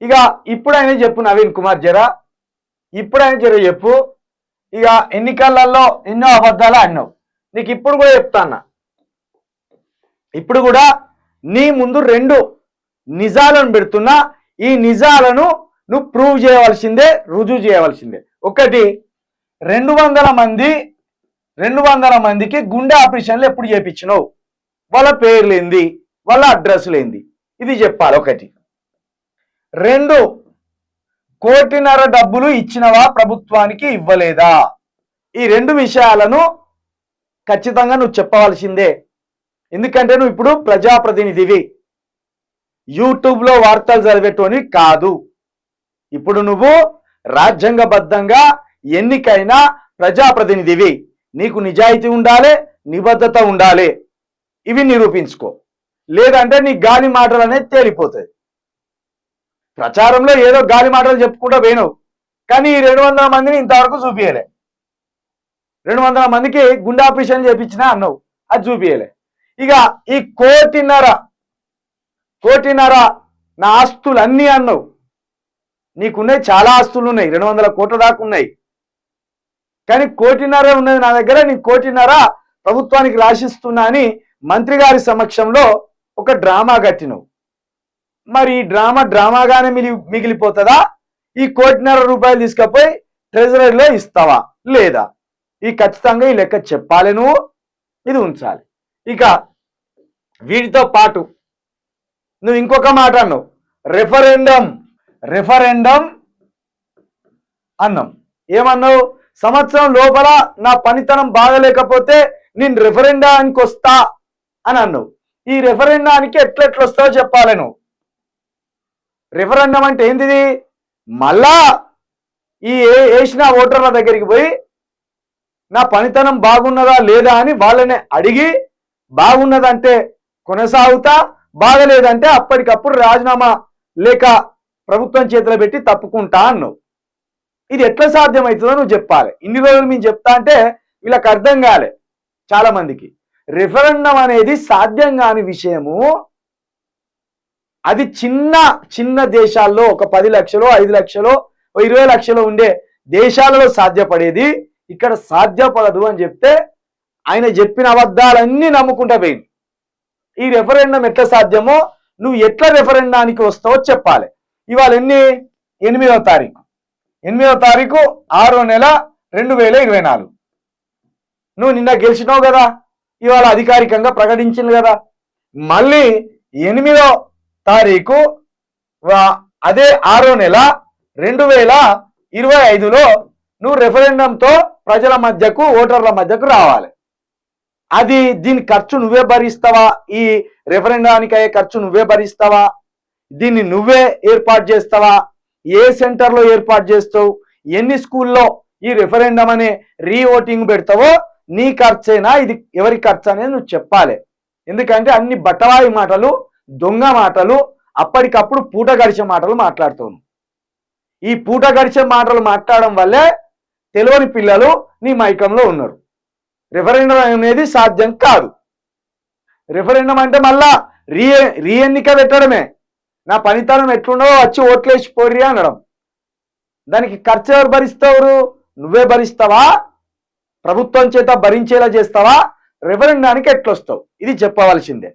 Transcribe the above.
ఇక ఇప్పుడైనా చెప్పు నవీన్ కుమార్ జరా, ఇప్పుడైనా జర చెప్పు. ఇక ఎన్నికలలో ఎన్నో అబద్ధాలు అన్నావు, నీకు ఇప్పుడు కూడా చెప్తాన్నా. ఇప్పుడు కూడా నీ ముందు 2 నిజాలను పెడుతున్నా. ఈ నిజాలను నువ్వు ప్రూవ్ చేయవలసిందే, రుజువు చేయవలసిందే. ఒకటి, 200 మందికి గుండె ఆపరేషన్లు ఎప్పుడు చేయించినావు, వాళ్ళ పేర్లేంది, వాళ్ళ అడ్రస్లు ఏంది, ఇది చెప్పాలి. ఒకటి. 2, 1.5 కోటి డబ్బులు ఇచ్చినవా ప్రభుత్వానికి, ఇవ్వలేదా? ఈ 2 విషయాలను ఖచ్చితంగా నువ్వు చెప్పవలసిందే. ఎందుకంటే నువ్వు ఇప్పుడు ప్రజాప్రతినిధివి, యూట్యూబ్లో వార్తలు చదివేటోని కాదు. ఇప్పుడు నువ్వు రాజ్యాంగబద్ధంగా ఎన్నికైన ప్రజాప్రతినిధివి. నీకు నిజాయితీ ఉండాలి, నిబద్ధత ఉండాలి. ఇవి నిరూపించుకో. లేదంటే నీ గాలి మాటలు అనేది తేలిపోతాయి. ప్రచారంలో ఏదో గాలి మాటలు చెప్పుకుంటూ పోయినావు, కానీ ఈ 200 మందిని ఇంతవరకు చూపించలే. 200 మందికి గుండె ఆపరేషన్ చేయించినా అన్నావు, అది చూపించలే. ఇక ఈ 1.5 కోటి నా ఆస్తులు అన్నీ అన్నావు. నీకున్నాయి, చాలా ఆస్తులు ఉన్నాయి, 200 కోట్ల దాకా ఉన్నాయి. కానీ 1.5 కోటి ఉన్నది నా దగ్గర. నీ 1.5 కోటి ప్రభుత్వానికి రాసిస్తున్నా అని మంత్రి గారి సమక్షంలో ఒక డ్రామా కట్టినవు. మరి ఈ డ్రామాగానే మిగిలిపోతుందా? ఈ 1.5 కోటి రూపాయలు తీసుకపోయి ట్రెజరీలో ఇస్తావా లేదా? ఈ ఖచ్చితంగా ఈ లెక్క చెప్పాలి, నువ్వు ఇది ఉంచాలి. ఇక వీటితో పాటు నువ్వు ఇంకొక మాట అన్నావు, రెఫరెండం అన్నాం. ఏమన్నావు? సంవత్సరం లోపల నా పనితనం బాగలేకపోతే నేను రెఫరెండానికి వస్తా అని అన్నావు. ఈ రెఫరెండానికి ఎట్లొస్తావో చెప్పాలి నువ్వు. రెఫరెండం అంటే ఏంటిది? మళ్ళా ఈ వేసిన ఓటర్ల దగ్గరికి పోయి నా పనితనం బాగున్నదా లేదా అని వాళ్ళని అడిగి, బాగున్నదంటే కొనసాగుతా, బాగలేదంటే అప్పటికప్పుడు రాజీనామా లేక ప్రభుత్వం చేతిలో పెట్టి తప్పుకుంటా అన్నావు. ఇది ఎట్లా సాధ్యమవుతుందో నువ్వు చెప్పాలి. ఇన్ని రోజులు మేము చెప్తా అంటే వీళ్ళకి అర్థం కాలే చాలా మందికి. రెఫరెండం అనేది సాధ్యం కాని విషయము. అది చిన్న దేశాల్లో ఒక 10 లక్షలు, 5 లక్షలు, 20 లక్షలు ఉండే దేశాలలో సాధ్యపడేది ఇక్కడ సాధ్యపడదు అని చెప్తే ఆయన చెప్పిన అబద్ధాలన్నీ నమ్ముకుంటా పోయింది. ఈ రెఫరెండం ఎట్లా సాధ్యమో, నువ్వు ఎట్లా రెఫరెండానికి వస్తావో చెప్పాలి. ఇవాళ 8వ తారీఖు, 6వ నెల 2024. నువ్వు నిన్న గెలిచినావు కదా, ఇవాళ అధికారికంగా ప్రకటించింది కదా. మళ్ళీ 8వ తారీఖు అదే 6వ నెల 2025లో నువ్వు రెఫరెండంతో ప్రజల మధ్యకు, ఓటర్ల మధ్యకు రావాలి. అది దీని ఖర్చు నువ్వే భరిస్తావా? ఈ రెఫరెండానికి అయ్యే ఖర్చు నువ్వే భరిస్తావా? దీన్ని నువ్వే ఏర్పాటు చేస్తావా? ఏ సెంటర్లో ఏర్పాటు చేస్తావు? ఎన్ని స్కూల్లో ఈ రెఫరెండం అనే రీఓటింగ్ పెడతావో నీ ఖర్చైనా, ఇది ఎవరి ఖర్చు అనేది నువ్వు చెప్పాలి. ఎందుకంటే అన్ని బట్టవాయి మాటలు, దొంగ మాటలు, అప్పటికప్పుడు పూట గడిచే మాటలు మాట్లాడుతావు. ఈ పూట గడిచే మాటలు మాట్లాడడం వల్లే తెలియని పిల్లలు నీ మైకంలో ఉన్నారు. రెఫరెండం అనేది సాధ్యం కాదు. రెఫరెండం అంటే మళ్ళా రీఎన్నిక పెట్టడమే. నా పనితనం ఎట్లుండవో వచ్చి ఓట్లేసి పోర్రి అనడం. దానికి ఖర్చు ఎవరు భరిస్తారు? నువ్వే భరిస్తావా? ప్రభుత్వం చేత భరించేలా చేస్తావా? రెఫరెండానికి ఎట్లొస్తావు? ఇది చెప్పవలసిందే.